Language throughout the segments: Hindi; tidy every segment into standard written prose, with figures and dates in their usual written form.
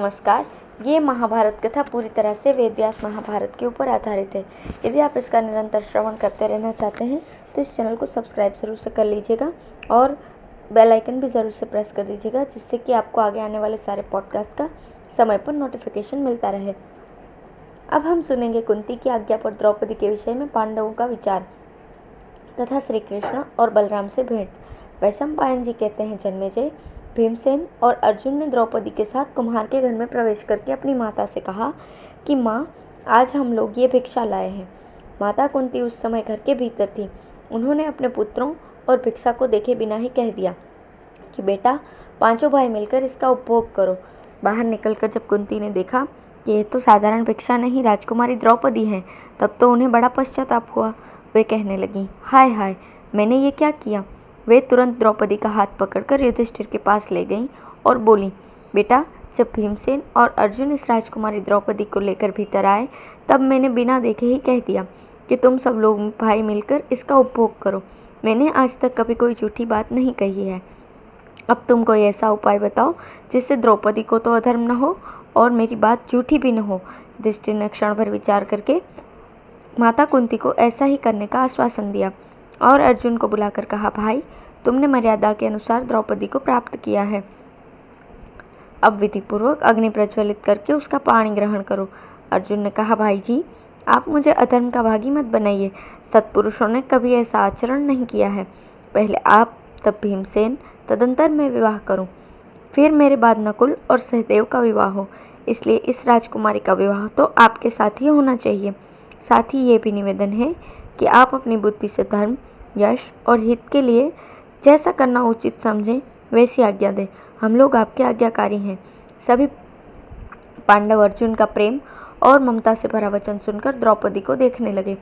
नमस्कार। ये महाभारत कथा पूरी तरह से वेद व्यास महाभारत के ऊपर आधारित है। यदि आप इसका निरंतर श्रवण करते रहना चाहते हैं तो इस चैनल को सब्सक्राइब जरूर से कर लीजिएगा और बेल आइकन भी ज़रूर से प्रेस कर दीजिएगा, जिससे कि आपको आगे आने वाले सारे पॉडकास्ट का समय पर नोटिफिकेशन मिलता रहे। अब हम सुनेंगे कुंती की आज्ञा पर द्रौपदी के विषय में पांडवों का विचार तथा श्री कृष्ण और बलराम से भेंट। वैशंपायन जी कहते हैं, जन्मेजय, भीमसेन और अर्जुन ने द्रौपदी के साथ कुम्हार के घर में प्रवेश करके अपनी माता से कहा कि माँ, आज हम लोग ये भिक्षा लाए हैं। माता कुंती उस समय घर के भीतर थी। उन्होंने अपने पुत्रों और भिक्षा को देखे बिना ही कह दिया कि बेटा, पांचों भाई मिलकर इसका उपभोग करो। बाहर निकलकर जब कुंती ने देखा कि यह तो साधारण भिक्षा नहीं, राजकुमारी द्रौपदी है, तब तो उन्हें बड़ा पश्चाताप हुआ। वे कहने लगी, हाय हाय, मैंने ये क्या किया। वे तुरंत द्रौपदी का हाथ पकड़कर युधिष्ठिर के पास ले गईं और बोली, बेटा, जब भीमसेन और अर्जुन इस राजकुमारी द्रौपदी को लेकर भीतर आए, तब मैंने बिना देखे ही कह दिया कि तुम सब लोग भाई मिलकर इसका उपभोग करो। मैंने आज तक कभी कोई झूठी बात नहीं कही है। अब तुम कोई ऐसा उपाय बताओ जिससे द्रौपदी को तो अधर्म न हो और मेरी बात झूठी भी न हो। युधिष्ठिर ने क्षण भर विचार करके माता कुंती को ऐसा ही करने का आश्वासन दिया और अर्जुन को बुलाकर कहा, भाई, तुमने मर्यादा के अनुसार द्रौपदी को प्राप्त किया है। अब विधिपूर्वक अग्नि प्रज्वलित करके उसका पानी ग्रहण करो। अर्जुन ने कहा, भाई जी, आप मुझे अधर्म का भागी मत बनाइए। सत्पुरुषों ने कभी ऐसा आचरण नहीं किया है। पहले आप, तब भीमसेन, तदंतर मैं विवाह करूं। फिर मेरे बाद नकुल और सहदेव का विवाह हो। इसलिए इस राजकुमारी का विवाह तो आपके साथ ही होना चाहिए। साथ ही ये भी निवेदन है कि आप अपनी बुद्धि से धर्म, यश और हित के लिए जैसा करना उचित समझें वैसी आज्ञा दें। हम लोग आपके आज्ञाकारी हैं। सभी पांडव अर्जुन का प्रेम और ममता से भरा वचन सुनकर द्रौपदी को देखने लगे।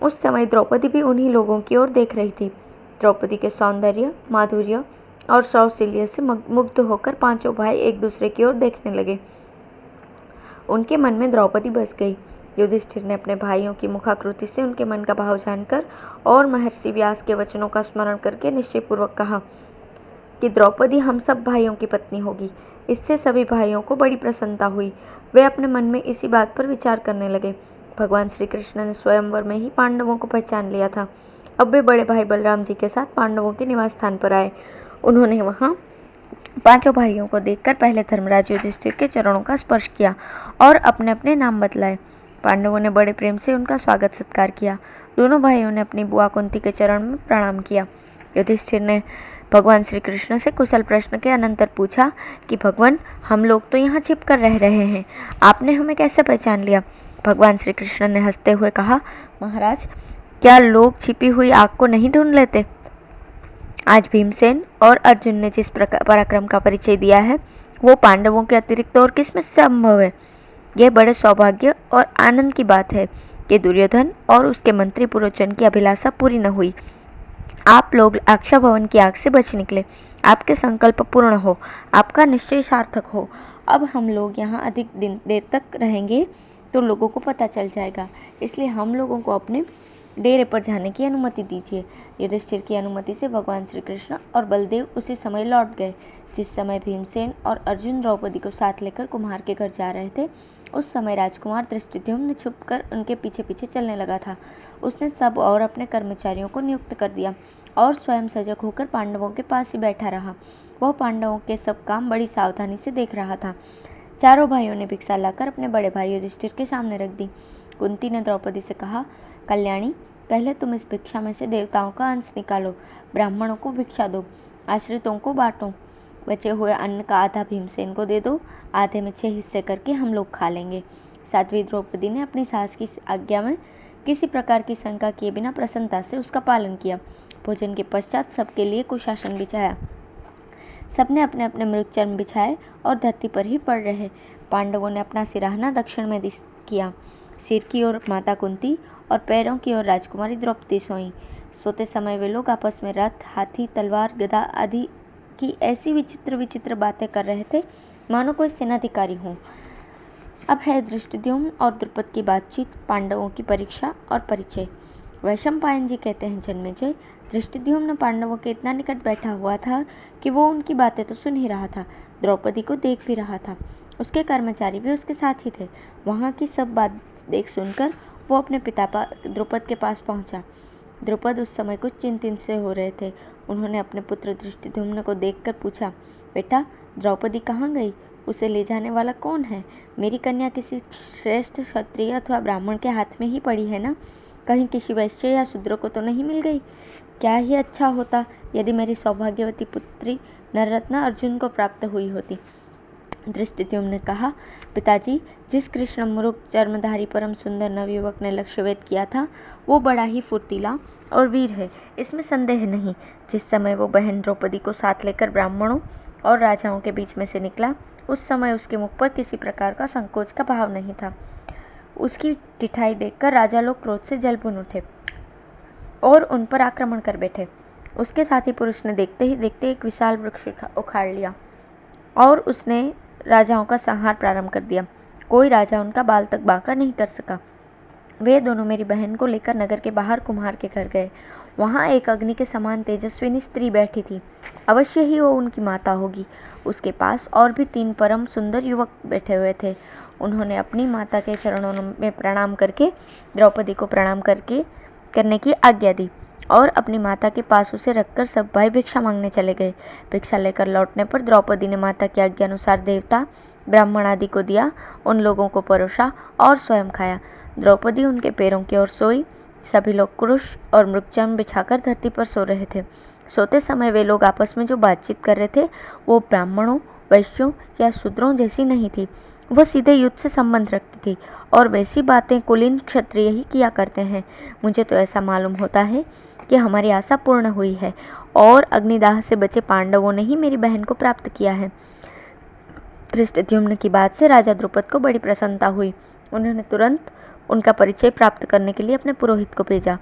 उस समय द्रौपदी भी उन्हीं लोगों की ओर देख रही थी। द्रौपदी के सौंदर्य, माधुर्य और सौशील्य से मुग्ध होकर पांचों भाई एक दूसरे की ओर देखने लगे। उनके मन में द्रौपदी बस गई। युधिष्ठिर ने अपने भाइयों की मुखाकृति से उनके मन का भाव जानकर और महर्षि व्यास के वचनों का स्मरण करके निश्चयपूर्वक कहा कि द्रौपदी हम सब भाइयों की पत्नी होगी। इससे सभी भाइयों को बड़ी प्रसन्नता हुई। वे अपने मन में इसी बात पर विचार करने लगे। भगवान श्री कृष्ण ने स्वयंवर में ही पांडवों को पहचान लिया था। अब वे बड़े भाई बलराम जी के साथ पांडवों के निवास स्थान पर आए। उन्होंने वहाँ पांचों भाइयों को देखकर पहले धर्मराज युधिष्ठिर के चरणों का स्पर्श किया और अपने अपने नाम बतलाए। पांडवों ने बड़े प्रेम से उनका स्वागत सत्कार किया। दोनों भाइयों ने अपनी बुआ कुंती के चरण में प्रणाम किया। युधिष्ठिर ने भगवान श्री कृष्ण से कुशल प्रश्न के अनंतर पूछा कि भगवान, हम लोग तो यहाँ छिप कर रह रहे हैं, आपने हमें कैसे पहचान लिया। भगवान श्री कृष्ण ने हंसते हुए कहा, महाराज, क्या लोग छिपी हुई आग को नहीं ढूंढ लेते। आज भीमसेन और अर्जुन ने जिस पराक्रम का परिचय दिया है, वो पांडवों के अतिरिक्त और किसमें संभव है। यह बड़े सौभाग्य और आनंद की बात है कि दुर्योधन और उसके मंत्री पुरोचन की अभिलाषा पूरी न हुई। आप लोग अक्षा भवन की आग से बच निकले। आपके संकल्प पूर्ण हो, आपका निश्चय सार्थक हो। अब हम लोग यहाँ अधिक देर तक रहेंगे तो लोगों को पता चल जाएगा, इसलिए हम लोगों को अपने डेरे पर जाने की अनुमति दीजिए। युधिष्ठिर की अनुमति से भगवान श्री कृष्ण और बलदेव उसी समय लौट गए। जिस समय भीमसेन और अर्जुन द्रौपदी को साथ लेकर कुम्हार के घर जा रहे थे, उस समय राजकुमार दृष्टिद्युम्न छुपकर उनके पीछे पीछे चलने लगा था। उसने सब और अपने कर्मचारियों को नियुक्त कर दिया और स्वयं सजग होकर पांडवों के पास ही बैठा रहा। वह पांडवों के सब काम बड़ी सावधानी से देख रहा था। चारों भाइयों ने भिक्षा लाकर अपने बड़े भाई युधिष्ठिर के सामने रख दी। कुंती ने द्रौपदी से कहा, कल्याणी, पहले तुम इस भिक्षा में से देवताओं का अंश निकालो, ब्राह्मणों को भिक्षा दो, आश्रितों को बांटो। बचे हुए अन्न का आधा भीमसेन को दे दो, आधे में 6 हिस्से करके हम लोग खा लेंगे। साध्वी द्रौपदी ने अपनी सास की आज्ञा में किसी प्रकार की शंका किए बिना प्रसन्नता से उसका पालन किया। भोजन के पश्चात सबके लिए कुशासन बिछाया। सबने अपने अपने मृगचर्म बिछाए और धरती पर ही पड़ रहे। पांडवों ने अपना सिराहना दक्षिण में किया। सिर की ओर माता कुंती और पैरों की ओर राजकुमारी द्रौपदी सोईं। सोते समय वे लोग आपस में रथ, हाथी, तलवार, गदा आदि की ऐसी विचित्र विचित्र बातें कर रहे थे मानो कोई सेनाधिकारी हों। अब है दृष्टिद्युम्न और द्रुपद की बातचीत, पांडवों की परीक्षा और परिचय। वैशंपायन जी कहते हैं, जन्मेजय, दृष्टिद्युम्न पांडवों के इतना निकट बैठा हुआ था कि वो उनकी बातें तो सुन ही रहा था, द्रौपदी को देख भी रहा था। उसके कर्मचारी भी उसके साथ ही थे। वहाँ की सब बात देख सुनकर वो अपने पिता द्रुपद के पास पहुँचा। द्रुपद उस समय कुछ चिंतित से हो रहे थे। उन्होंने अपने पुत्र धृष्टद्युम्न को देखकर पूछा, बेटा, द्रौपदी कहाँ गई? उसे ले जाने वाला कौन है? मेरी कन्या किसी श्रेष्ठ क्षत्रिय अथवा ब्राह्मण के हाथ में ही पड़ी है ना? कहीं किसी वैश्य या शूद्र को तो नहीं मिल गई? क्या ही अच्छा होता यदि मेरी सौभाग्यवती पुत्री नररत्ना अर्जुन को प्राप्त हुई होती। धृष्टद्युम्न ने कहा, पिताजी, जिस कृष्ण मृग चर्मधारी परम सुंदर नवयुवक ने लक्ष्यभेद किया था, वो बड़ा ही फुर्तीला और वीर है, इसमें संदेह नहीं। जिस समय वो बहन द्रौपदी को साथ लेकर ब्राह्मणों और राजाओं के बीच में से निकला, उस समय उसके मुख पर किसी प्रकार का संकोच का भाव नहीं था। उसकी टिठाई देखकर राजा लोग क्रोध से जलभुन उठे और उन पर आक्रमण कर बैठे। उसके साथी पुरुष ने देखते ही देखते एक विशाल वृक्ष उखाड़ लिया और उसने राजाओं का संहार प्रारंभ कर दिया। कोई राजा उनका बाल तक बांका नहीं कर सका। वे दोनों मेरी बहन को लेकर नगर के बाहर कुम्हार के घर गए। वहाँ एक अग्नि के समान तेजस्विनी स्त्री बैठी थी। अवश्य ही वो उनकी माता होगी। उसके पास और भी 3 परम सुंदर युवक बैठे हुए थे। उन्होंने अपनी माता के चरणों में प्रणाम करके द्रौपदी को प्रणाम करने की आज्ञा दी और अपनी माता के पास उसे रखकर सब भाई भिक्षा मांगने चले गए। भिक्षा लेकर लौटने पर द्रौपदी ने माता की आज्ञा अनुसार देवता ब्राह्मण आदि को दिया, उन लोगों को परोसा और स्वयं खाया। द्रौपदी उनके पैरों की ओर सोई। सभी लोग कुरुष और मृगचर्म बिछाकर धरती पर सो रहे थे। सोते समय वे लोग आपस में जो बातचीत कर रहे थे वो ब्राह्मणों, वैश्यों या शूद्रों जैसी नहीं थी। वो सीधे युद्ध से संबंध रखती थी और वैसी बातें कुलीन क्षत्रिय ही किया करते हैं। मुझे तो ऐसा मालूम होता है कि हमारी आशा पूर्ण हुई है और अग्निदाह से बचे पांडवों ने ही मेरी बहन को प्राप्त किया है। धृष्टद्युम्न की बात से राजा द्रुपद को बड़ी प्रसन्नता हुई। उन्होंने तुरंत उनका परिचय प्राप्त करने के लिए अपने पुरोहित को भेजा।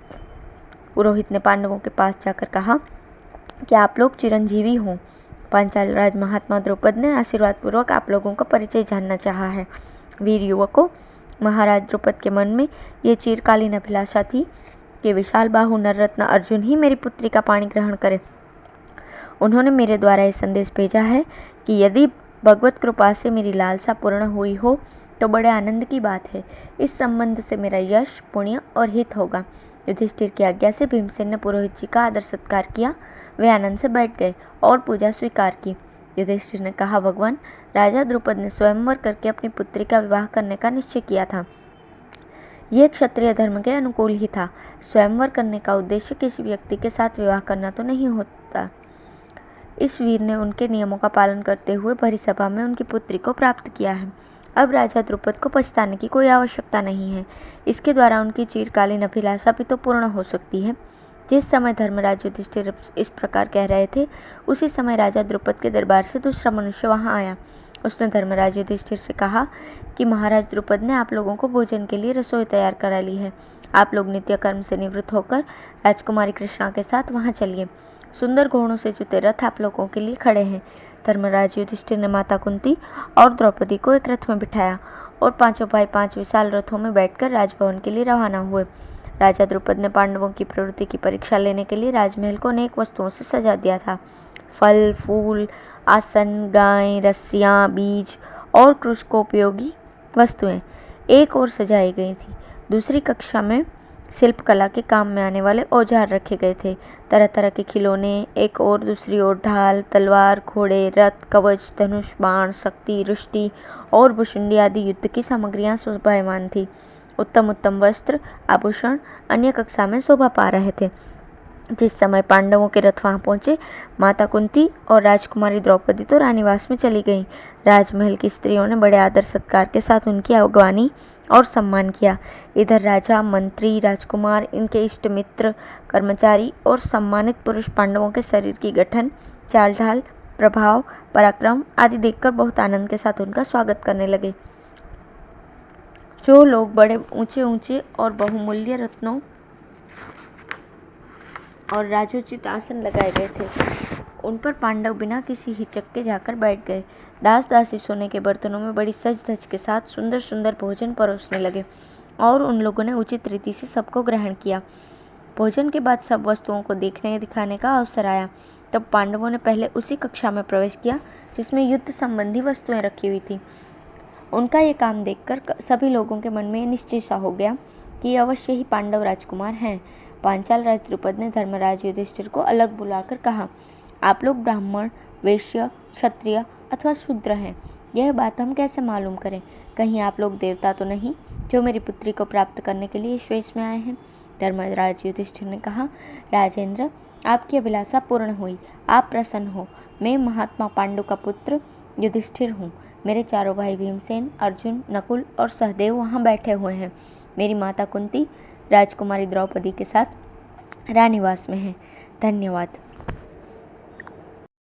पुरोहित ने पांडवों के पास जाकर कहा कि आप लोग चिरंजीवी हों। पांचाल राज महात्मा द्रुपद ने आशीर्वाद पूर्वक आप लोगों का परिचय जानना चाहा है। वीर युवकों, महाराज द्रुपद के मन में ये चिरकालीन अभिलाषा थी कि विशाल बाहु नररत्न अर्जुन ही मेरी पुत्री का पाणी ग्रहण करे। उन्होंने मेरे द्वारा यह संदेश भेजा है कि यदि भगवत कृपा से मेरी लालसा पूर्ण हुई हो तो बड़े आनंद की बात है। इस संबंध से मेरा यश, पुण्य और हित होगा। युधिष्ठिर की आज्ञा से भीमसेन ने पुरोहित जी का आदर सत्कार किया। वे आनंद से बैठ गए और पूजा स्वीकार की। युधिष्ठिर ने कहा, भगवान, राजा द्रुपद ने स्वयंवर करके अपनी पुत्री का विवाह करने का निश्चय किया था। यह क्षत्रिय धर्म के अनुकूल ही था। स्वयंवर करने का उद्देश्य किसी व्यक्ति के साथ विवाह करना तो नहीं होता। इस वीर ने उनके नियमों का पालन करते हुए भरी सभा में उनकी पुत्री को प्राप्त किया है। अब राजा द्रुपद को पछताने की कोई आवश्यकता नहीं है। इसके द्वारा उनकी चिरकालीन अभिलाषा भी तो पूर्ण हो सकती है। जिस समय धर्मराज युधिष्ठिर इस प्रकार कह रहे थे, उसी समय राजा द्रुपद के दरबार से दूसरा मनुष्य वहां आया। उसने धर्मराज युधिष्ठिर से कहा कि महाराज द्रुपद ने आप लोगों को भोजन के लिए रसोई तैयार करा ली है। आप लोग नित्य कर्म से निवृत्त होकर राजकुमारी कृष्णा के साथ वहां चलिए। सुंदर घोड़ों से जुते रथ आप लोगों के लिए खड़े हैं। धर्मराज युधिष्ठिर ने माता कुंती और द्रौपदी को एक रथ में बिठाया और पांचों भाई 5 विशाल रथों में बैठकर राजभवन के लिए रवाना हुए। राजा द्रुपद ने पांडवों की प्रवृत्ति की परीक्षा लेने के लिए राजमहल को अनेक वस्तुओं से सजा दिया था। फल, फूल, आसन, गाय, रस्सियां, बीज और कृषकोपयोगी वस्तुएं एक ओर सजाई गई थी। दूसरी कक्षा में शिल्पकला के काम में आने वाले औजार रखे गए थे। तरह तरह के खिलौने एक और, दूसरी ओर ढाल, तलवार, घोड़े, रथ, कवच, धनुष, बाण, शक्ति, रुष्टि और भुशुंडी आदि युद्ध की सामग्रियां शोभायमान थी। उत्तम उत्तम वस्त्र, आभूषण अन्य कक्षा में शोभा पा रहे थे। जिस समय पांडवों के रथ वहां पहुंचे, माता कुंती और राजकुमारी द्रौपदी तो रानीवास में चली गईं। राजमहल की स्त्रियों ने बड़े आदर सत्कार के साथ उनकी अगवानी और सम्मान किया। इधर राजा, मंत्री, राजकुमार, इनके इष्ट मित्र, कर्मचारी और सम्मानित पुरुष पांडवों के शरीर की गठन, चाल ढाल, प्रभाव, पराक्रम आदि देखकर बहुत आनंद के साथ उनका स्वागत करने लगे। जो लोग बड़े ऊंचे ऊंचे और बहुमूल्य रत्नों और राजोचित आसन लगाए गए थे, उन पर पांडव बिना किसी हिचक के जाकर बैठ गए। दास दासी सोने के बर्तनों में बड़ी सज धज के साथ सुंदर सुंदर भोजन परोसने लगे और उन लोगों ने उचित रीति से सबको ग्रहण किया। भोजन के बाद सब वस्तुओं को देखने दिखाने का अवसर आया। तब पांडवों ने पहले उसी कक्षा में प्रवेश किया जिसमें युद्ध संबंधी वस्तुएं रखी हुई थी। उनका ये काम देखकर सभी लोगों के मन में निश्चय सा हो गया कि अवश्य ही पांडव राजकुमार हैं। पांचाल राज द्रुपद ने धर्मराज युधिष्ठिर को अलग बुलाकर कहा, आप लोग ब्राह्मण, वैश्य, क्षत्रिय अथवा शूद्र हैं। यह बात हम कैसे मालूम करें? कहीं आप लोग देवता तो नहीं जो मेरी पुत्री को प्राप्त करने के लिए इस वेश में आए हैं? धर्मराज युधिष्ठिर ने कहा, राजेंद्र, आपकी अभिलाषा पूर्ण हुई। आप प्रसन्न हो। मैं महात्मा पांडु का पुत्र युधिष्ठिर हूँ। मेरे चारों भाई भीमसेन, अर्जुन, नकुल और सहदेव वहाँ बैठे हुए हैं। मेरी माता कुंती राजकुमारी द्रौपदी के साथ रानीवास में है। धन्यवाद।